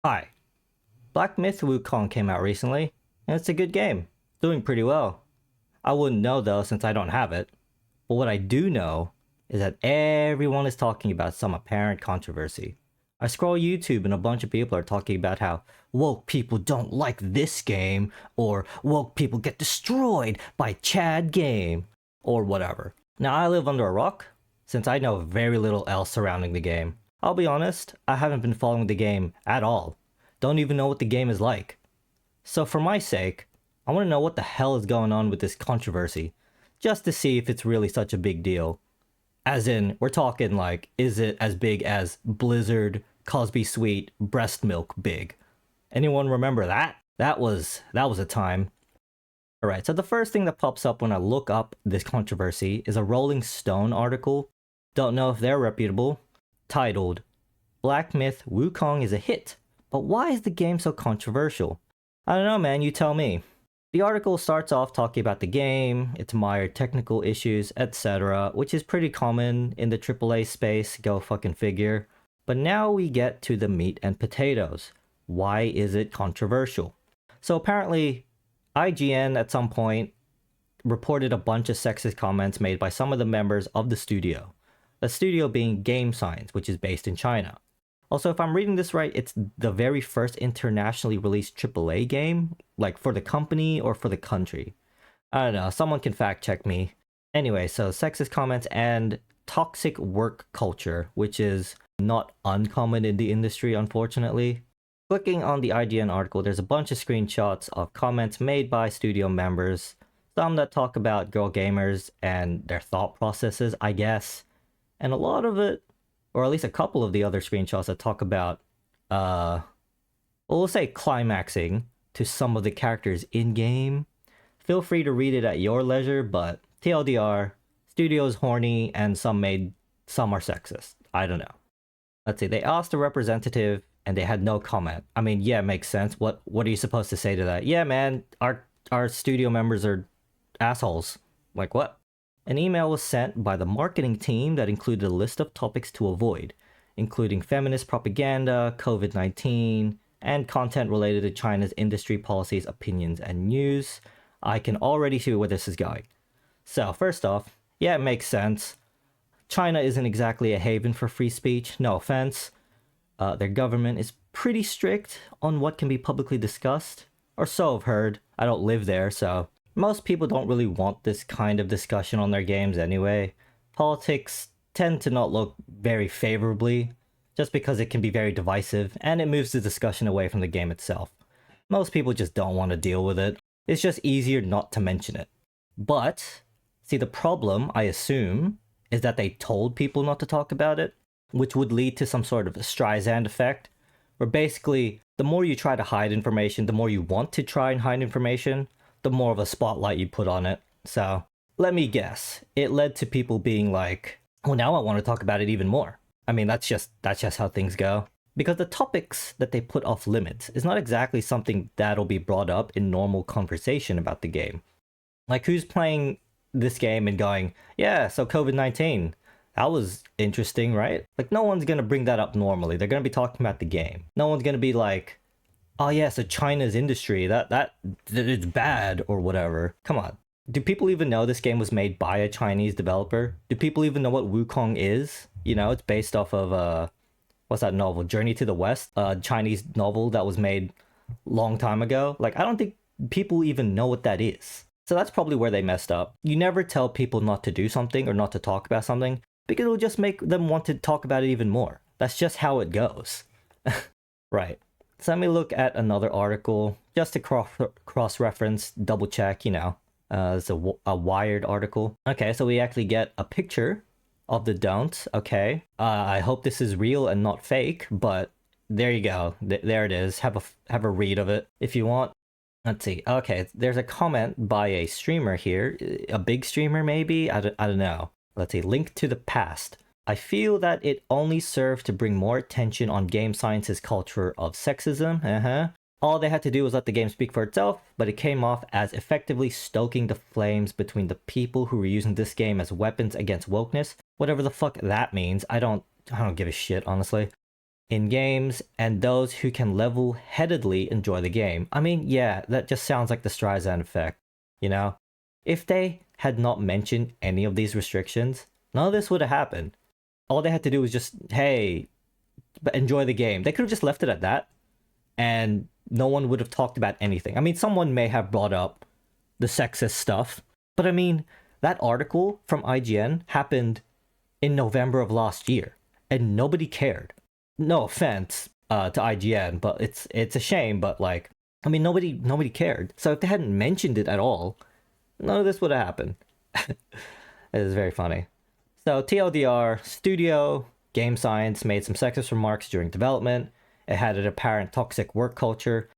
Hi. Black Myth Wukong came out recently, and it's a good game. Doing pretty well. I wouldn't know though since I don't have it. But what I do know is that everyone is talking about some apparent controversy. I scroll YouTube and a bunch of people are talking about how woke people don't like this game, or woke people get destroyed by Chad game, or whatever. Now I live under a rock, since I know very little else surrounding the game. I'll be honest, I haven't been following the game at all. Don't even know what the game is like. So for my sake, I want to know what the hell is going on with this controversy, just to see if it's really such a big deal. As in, we're talking like, is it as big as Blizzard, Cosby Sweet, breast milk big? Anyone remember that? That was a time. Alright, so the first thing that pops up when I look up this controversy is a Rolling Stone article, don't know if they're reputable, titled, Black Myth Wukong is a hit, but why is the game so controversial? I don't know, man, you tell me. The article starts off talking about the game, its mired technical issues, etc., which is pretty common in the AAA space, go fucking figure. But now we get to the meat and potatoes. Why is it controversial? So apparently, IGN at some point reported a bunch of sexist comments made by some of the members of the studio. The studio being Game Science, which is based in China. Also, if I'm reading this right, it's the very first internationally released AAA game, like for the company or for the country. I don't know, someone can fact check me. Anyway, so sexist comments and toxic work culture, which is not uncommon in the industry, unfortunately. Clicking on the IGN article, there's a bunch of screenshots of comments made by studio members, some that talk about girl gamers and their thought processes, I guess. And a lot of it, or at least a couple of the other screenshots that talk about, well, we'll say climaxing to some of the characters in-game. Feel free to read it at your leisure, but TLDR, studio's horny, and some are sexist. I don't know. Let's see, they asked a representative, and they had no comment. I mean, yeah, it makes sense. What are you supposed to say to that? Yeah, man, our studio members are assholes. Like, what? An email was sent by the marketing team that included a list of topics to avoid, including feminist propaganda, COVID-19, and content related to China's industry policies, opinions, and news. I can already see where this is going. So, first off, yeah, it makes sense. China isn't exactly a haven for free speech, no offense. Their government is pretty strict on what can be publicly discussed, or so I've heard. I don't live there, so most people don't really want this kind of discussion on their games anyway. Politics tend to not look very favorably, just because it can be very divisive, and it moves the discussion away from the game itself. Most people just don't want to deal with it. It's just easier not to mention it. But, see, the problem, I assume, is that they told people not to talk about it, which would lead to some sort of a Streisand effect, where basically, the more you try to hide information, the more you want to try and hide information, the more of a spotlight you put on it. So, let me guess. It led to people being like, well, now I want to talk about it even more. I mean, that's just how things go. Because the topics that they put off limits is not exactly something that'll be brought up in normal conversation about the game. Like, who's playing this game and going, yeah, so COVID-19, that was interesting, right? Like, no one's gonna bring that up normally. They're gonna be talking about the game. No one's gonna be like, oh yeah, so China's industry, that it's bad or whatever. Come on. Do people even know this game was made by a Chinese developer? Do people even know what Wukong is? You know, it's based off of, what's that novel? Journey to the West? A Chinese novel that was made long time ago. Like, I don't think people even know what that is. So that's probably where they messed up. You never tell people not to do something or not to talk about something, because it'll just make them want to talk about it even more. That's just how it goes. Right. So let me look at another article, just to cross-reference, double-check, you know. It's a Wired article. Okay, so we actually get a picture of the don't. Okay. I hope this is real and not fake, but there you go. There it is. Have a read of it if you want. Let's see. Okay, there's a comment by a streamer here. A big streamer, maybe? I don't know. Let's see. Link to the past. I feel that it only served to bring more attention on Game Science's culture of sexism. All they had to do was let the game speak for itself, but it came off as effectively stoking the flames between the people who were using this game as weapons against wokeness. Whatever the fuck that means. I don't give a shit, honestly. in games and those who can level-headedly enjoy the game. I mean, yeah, that just sounds like the Streisand effect, you know? If they had not mentioned any of these restrictions, none of this would have happened. All they had to do was just, hey, enjoy the game. They could have just left it at that, and no one would have talked about anything. I mean, someone may have brought up the sexist stuff, but I mean, that article from IGN happened in November of last year, and nobody cared. No offense to IGN, but it's a shame. But like, I mean, nobody cared. So if they hadn't mentioned it at all, none of this would have happened. It is very funny. So TLDR, Studio Game Science made some sexist remarks during development. It had an apparent toxic work culture,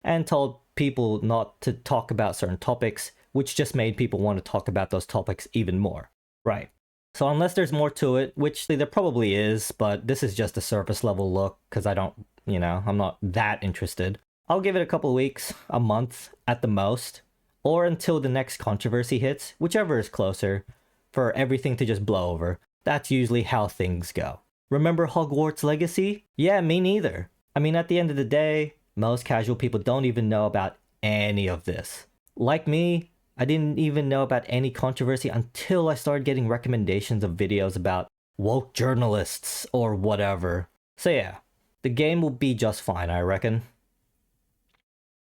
and told people not to talk about certain topics, which just made people want to talk about those topics even more. Right. So unless there's more to it, which there probably is, but this is just a surface level look because I don't, I'm not that interested. I'll give it a couple weeks, a month at the most, or until the next controversy hits, whichever is closer, for everything to just blow over. That's usually how things go. Remember Hogwarts Legacy? Yeah, me neither. I mean, at the end of the day, most casual people don't even know about any of this. Like me, I didn't even know about any controversy until I started getting recommendations of videos about woke journalists or whatever. So yeah, the game will be just fine, I reckon.